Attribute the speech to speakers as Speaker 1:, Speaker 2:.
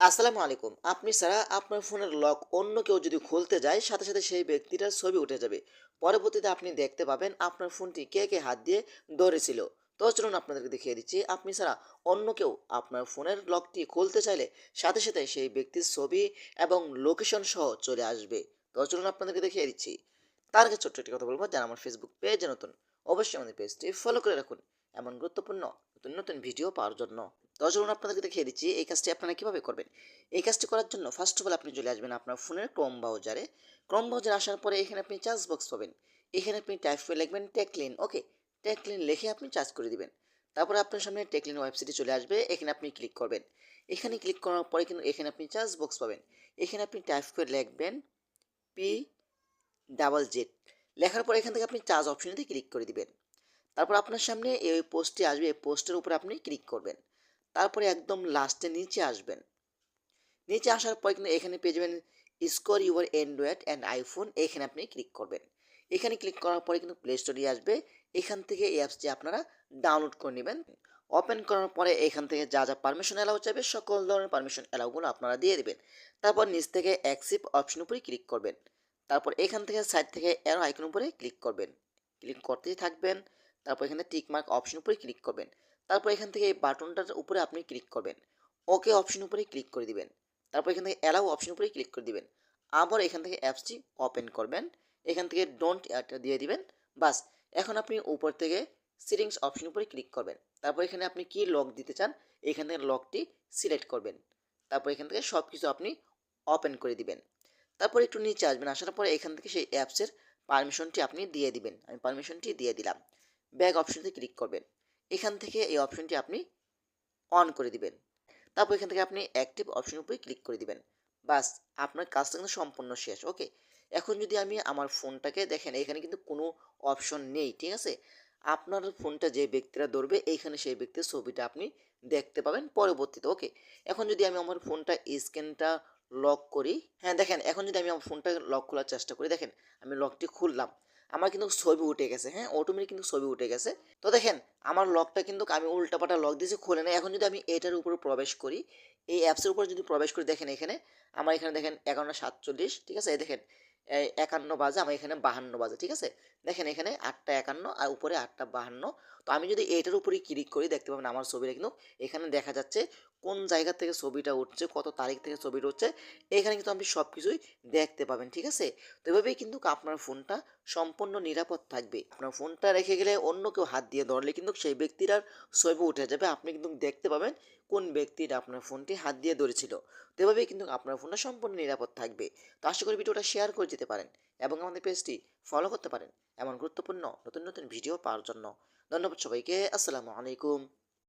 Speaker 1: আসসালামু আলাইকুম। আপনি ছাড়া আপনার ফোনের লক অন্য কেউ যদি খুলতে যায়, সাথে, সাথে সেই ব্যক্তিটার ছবি উঠে যাবে। পরবর্তীতে আপনি দেখতে পাবেন আপনার ফোনটি কে হাত দিয়ে ধরেছিল। তো চলুন আপনাদেরকে দেখিয়ে দিচ্ছি। আপনি ছাড়া অন্য কেউ আপনার ফোনের লকটি খুলতে চাইলে সাথে, সাথে সেই ব্যক্তির ছবি এবং লোকেশন সহ চলে আসবে। তো চলুন আপনাদেরকে দেখিয়ে দিচ্ছি। তার আগে ছোট্ট একটি কথা বলব, যারা আমার ফেসবুক পেজে নতুন, অবশ্যই আমাদের পেজটি ফলো করে রাখুন। এমন গুরুত্বপূর্ণ নতুন, নতুন ভিডিও পাওয়ার জন্য। তো চলুন আপনাদেরকে দেখিয়ে দিচ্ছি এই কাজটি আপনারা কিভাবে করবেন। এই কাজটি করার জন্য ফার্স্ট অফ অল আপনি চলে আসবেন আপনার ফোনের ক্রোম ব্রাউজারে। ক্রোম ব্রাউজারে আসার পরে এখানে আপনি সার্চ বক্স পাবেন। এখানে আপনি টাইপ করে লিখবেন টেকলিন। ওকে, টেকলিন লিখে আপনি সার্চ করে দিবেন। তারপরে আপনার সামনে টেকলিন ওয়েবসাইটে চলে আসবে। এখানে আপনি ক্লিক করবেন। এখানে ক্লিক করার পরে কিন্তু এখানে আপনি সার্চ বক্স পাবেন। এখানে আপনি টাইপ করে লিখবেন পি ডাবল জেড। লেখার পর এখান থেকে আপনি চার্জ অপশনেতে ক্লিক করে দিবেন। তারপর আপনার সামনে এই পোস্টটি আসবে। এই পোস্টের উপরে আপনি ক্লিক করবেন। তারপরে একদম লাস্টে নিচে আসবেন। নিচে আসার পর কিন্তু এখানে পেয়ে যাবেন score your Android and iPhone. এখানে আপনি ক্লিক করবেন। এখানে ক্লিক করার পরে কিন্তু প্লে স্টোরে আসবে। এখান থেকে এই অ্যাপসটি আপনারা ডাউনলোড করে নেবেন। ওপেন করার পরে এখান থেকে যা যা পারমিশন অ্যালাউ চাইবে সকল ধরনের পারমিশন অ্যালাউগুলো আপনারা দিয়ে দেবেন। তারপর নিচ থেকে অ্যাকসেপ্ট অপশন উপরে ক্লিক করবেন। তারপর এখান থেকে সাইড থেকে অ্যারো আইকন উপরে ক্লিক করবেন। ক্লিক করতেই থাকবেন। তারপর এখানে টিক মার্ক অপশন উপরে ক্লিক করবেন। তারপর এখান থেকে এই বাটনটার উপরে আপনি ক্লিক করবেন। ওকে অপশন উপরে ক্লিক করে দিবেন। তারপর এখান থেকে অ্যালাউ অপশন উপরে ক্লিক করে দিবেন। আবার এখান থেকে অ্যাপসটি ওপেন করবেন। এখান থেকে ডোন্ট অ্যাডটা দিয়ে দিবেন। বাস, এখন আপনি উপর থেকে সেটিংস অপশন উপরে ক্লিক করবেন। তারপর এখানে আপনি কি লক দিতে চান, এখান থেকে লকটি সিলেক্ট করবেন। তারপর এখান থেকে সব কিছু আপনি ওপেন করে দিবেন। তারপর একটু নিচে আসবেন। আসার পরে এখান থেকে সেই অ্যাপসের পারমিশনটি আপনি দিয়ে দিবেন। আমি পারমিশনটি দিয়ে দিলাম। ব্যাক অপশনটি ক্লিক করবেন। এখান থেকে এই অপশনটি আপনি অন করে দিবেন। তারপর এখান থেকে আপনি অ্যাক্টিভ অপশন উপরে ক্লিক করে দিবেন। বাস, আপনার কাজটা কিন্তু সম্পূর্ণ শেষ। ওকে, এখন যদি আমি আমার ফোনটাকে দেখেন, এখানে কিন্তু কোনো অপশন নেই, ঠিক আছে। আপনার ফোনটা যে ব্যক্তিরা ধরবে এইখানে সেই ব্যক্তির ছবিটা আপনি দেখতে পাবেন পরবর্তীতে। ওকে, এখন যদি আমি আমার ফোনটা স্ক্রিনটা লক করি, হ্যাঁ দেখেন, এখন যদি আমি আমার ফোনটা লক খোলার চেষ্টা করি, দেখেন আমি লকটি খুললাম, আমার কিন্তু ছবি উঠে গেছে। হ্যাঁ, অটোমেটিক কিন্তু ছবি উঠে গেছে। তো দেখেন, আমার লকটা কিন্তু আমি উল্টাপাল্টা লক দিয়েছি, খুলে নেই। এখন যদি আমি এটার উপরে প্রবেশ করি, এই অ্যাপসের উপরে যদি প্রবেশ করি, দেখেন এখানে আমার এখানে দেখেন 11:47, ঠিক আছে। এই দেখেন 51 বাজে, আমার এখানে 52 বাজে, ঠিক আছে। দেখেন এখানে 8টা 51 আর উপরে 8টা 52। তো আমি যদি এটার উপরে ক্লিক করি, দেখতে পাবেন আমার ছবিটা কিন্তু এখানে দেখা যাচ্ছে, কোন জায়গা থেকে ছবিটা উঠছে, কত তারিখ থেকে ছবিটা উঠছে, এখানে কিন্তু আপনি সব কিছুই দেখতে পাবেন, ঠিক আছে। তো এভাবেই কিন্তু আপনার ফোনটা সম্পূর্ণ নিরাপদ থাকবে। আপনার ফোনটা রেখে গেলে অন্য কেউ হাত দিয়ে ধরলে কিন্তু সেই ব্যক্তির আর ছবি উঠে যাবে। আপনি কিন্তু দেখতে পাবেন কোন ব্যক্তিটা আপনার ফোনটি হাত দিয়ে ধরেছিল। তো এভাবেই কিন্তু আপনার ফোনটা সম্পূর্ণ নিরাপদ থাকবে। তো আশা করি ভিডিওটা শেয়ার করে দিতে পারেন এবং আমাদের পেজটি ফলো করতে পারেন এমন গুরুত্বপূর্ণ নতুন নতুন ভিডিও পাওয়ার জন্য। ধন্যবাদ সবাইকে। আসসালামু আলাইকুম।